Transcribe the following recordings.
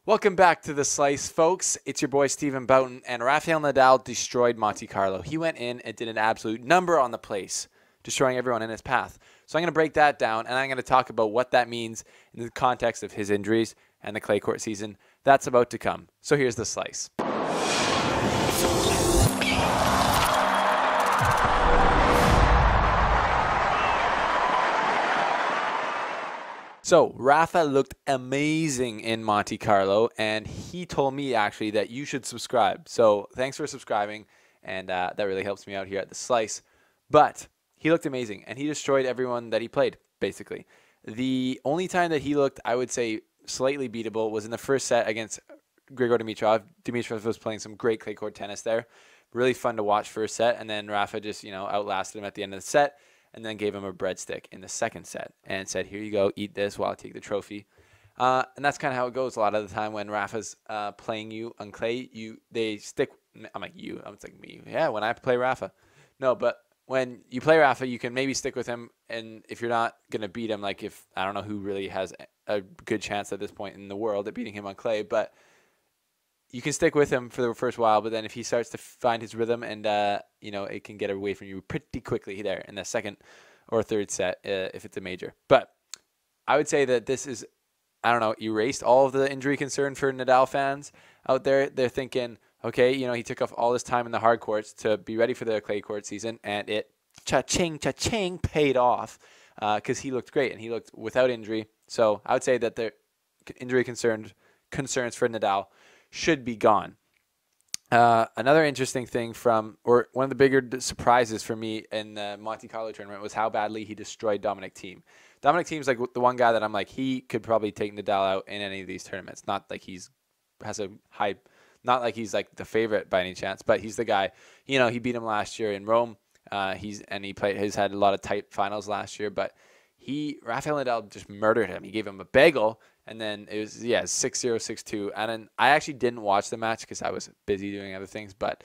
Welcome back to The Slice, folks. It's your boy Steven Boughton, and Rafael Nadal destroyed Monte Carlo. He went in and did an absolute number on the place, destroying everyone in his path. So I'm going to break that down, and I'm going to talk about what that means in the context of his injuries and the clay court season. That's about to come. So here's The Slice. So Rafa looked amazing in Monte Carlo, and he told me actually that you should subscribe. So thanks for subscribing, and that really helps me out here at The Slice. But he looked amazing, and he destroyed everyone that he played, basically. The only time that he looked, I would say, slightly beatable was in the first set against Grigor Dimitrov. Dimitrov was playing some great clay court tennis there. Really fun to watch first set, and then Rafa just, outlasted him at the end of the set, and then gave him a breadstick in the second set and said, here you go, eat this while I take the trophy. And that's kind of how it goes a lot of the time when Rafa's playing you on clay. They stick. I'm like you. I'm like me. Yeah, when I play Rafa. No, but when you play Rafa, you can maybe stick with him. And if you're not going to beat him, like if I don't know who really has a good chance at this point in the world at beating him on clay, but you can stick with him for the first while, but then if he starts to find his rhythm and, it can get away from you pretty quickly there in the second or third set if it's a major. But I would say that this is, erased all of the injury concern for Nadal fans out there. They're thinking, okay, he took off all his time in the hard courts to be ready for the clay court season, and it cha-ching paid off because he looked great and he looked without injury. So I would say that the injury concerns for Nadal should be gone. Another interesting thing one of the bigger surprises for me in the Monte Carlo tournament was how badly he destroyed Dominic Thiem. Dominic Thiem's like the one guy that I'm like, he could probably take Nadal out in any of these tournaments. Not like not like he's like the favorite by any chance, but he's the guy. He beat him last year in Rome. He's had a lot of tight finals last year, but Rafael Nadal just murdered him. He gave him a bagel. And then it was, 6-0, 6-2. And then I actually didn't watch the match because I was busy doing other things. But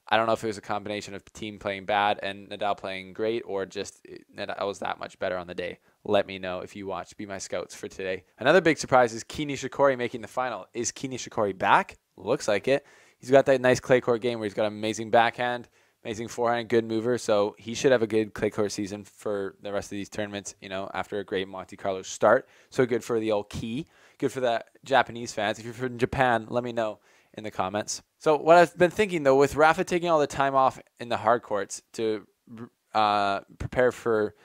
I don't know if it was a combination of Thiem playing bad and Nadal playing great, or just Nadal was that much better on the day. Let me know if you watched. Be my scouts for today. Another big surprise is Kei Nishikori making the final. Is Kei Nishikori back? Looks like it. He's got that nice clay court game where he's got an amazing backhand, amazing forehand, good mover. So he should have a good clay court season for the rest of these tournaments, after a great Monte Carlo start. So good for the old Kei. Good for the Japanese fans. If you're from Japan, let me know in the comments. So what I've been thinking, though, with Rafa taking all the time off in the hard courts to prepare for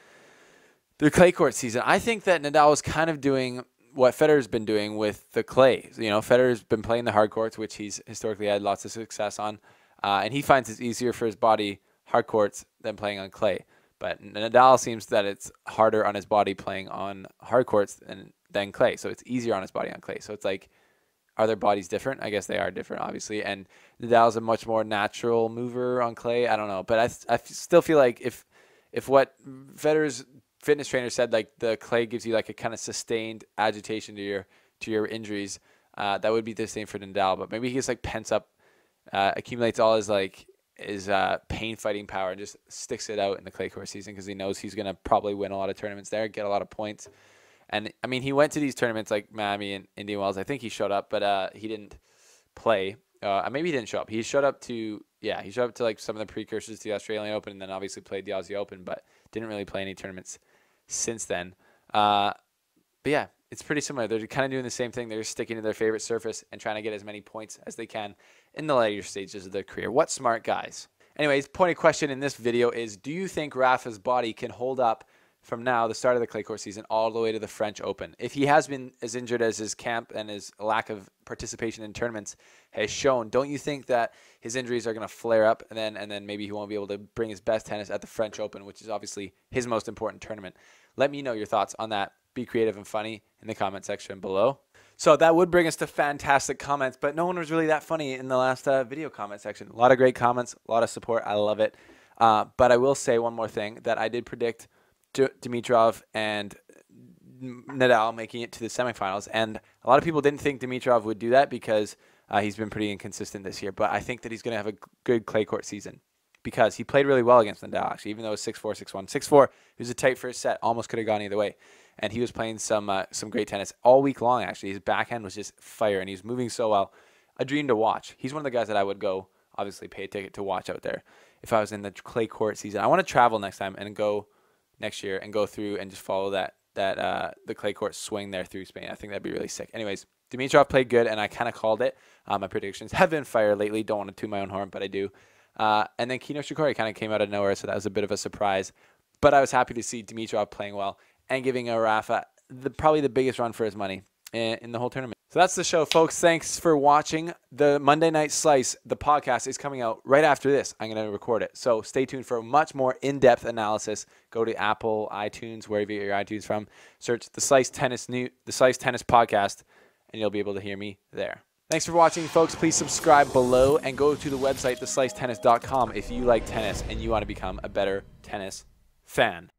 the clay court season, I think that Nadal is kind of doing what Federer's been doing with the clay. Federer's been playing the hard courts, which he's historically had lots of success on. And he finds it's easier for his body, hard courts, than playing on clay. But Nadal seems that it's harder on his body playing on hard courts than clay. So it's easier on his body on clay. So it's like, are their bodies different? I guess they are different, obviously. And Nadal's a much more natural mover on clay. I don't know. But I still feel like if what Federer's fitness trainer said, like the clay gives you like a kind of sustained agitation to your injuries, that would be the same for Nadal. But maybe he just like pents up, accumulates all his pain fighting power and just sticks it out in the clay court season because he knows he's going to probably win a lot of tournaments there, get a lot of points. And I mean, he went to these tournaments like Miami and Indian Wells. I think he showed up, but he didn't play. Maybe he didn't show up. He showed up to like some of the precursors to the Australian Open, and then obviously played the Aussie Open, but didn't really play any tournaments since then. But yeah, it's pretty similar. They're kind of doing the same thing. They're just sticking to their favorite surface and trying to get as many points as they can in the later stages of their career. What smart guys. Anyways, pointed question in this video is, do you think Rafa's body can hold up from now, the start of the clay court season, all the way to the French Open? If he has been as injured as his camp and his lack of participation in tournaments has shown, don't you think that his injuries are going to flare up and then maybe he won't be able to bring his best tennis at the French Open, which is obviously his most important tournament? Let me know your thoughts on that. Be creative and funny in the comment section below. So that would bring us to fantastic comments, but no one was really that funny in the last video comment section. A lot of great comments, a lot of support. I love it. But I will say one more thing, that I did predict Dimitrov and Nadal making it to the semifinals, and a lot of people didn't think Dimitrov would do that because he's been pretty inconsistent this year, but I think that he's going to have a good clay court season because he played really well against Nadal, actually, even though it was 6-4, 6-1. 6-4, it was a tight first set, almost could have gone either way. and he was playing some great tennis all week long. Actually, his backhand was just fire, and he was moving so well. A dream to watch. He's one of the guys that I would go obviously pay a ticket to watch out there if I was in the clay court season. I want to travel next time and go next year and go through and just follow the clay court swing there through Spain. I think that'd be really sick. Anyways, Dimitrov played good, and I kind of called it. My predictions have been fire lately. Don't want to toot my own horn, but I do. And then Kino Shikori kind of came out of nowhere, so that was a bit of a surprise. But I was happy to see Dimitrov playing well and giving Rafa probably the biggest run for his money in the whole tournament. So that's the show, folks. Thanks for watching. The Monday Night Slice, the podcast, is coming out right after this. I'm going to record it. So stay tuned for a much more in-depth analysis. Go to Apple, iTunes, wherever you get your iTunes from. Search the Slice Tennis Podcast, and you'll be able to hear me there. Thanks for watching, folks. Please subscribe below and go to the website, theslicetennis.com, if you like tennis and you want to become a better tennis fan.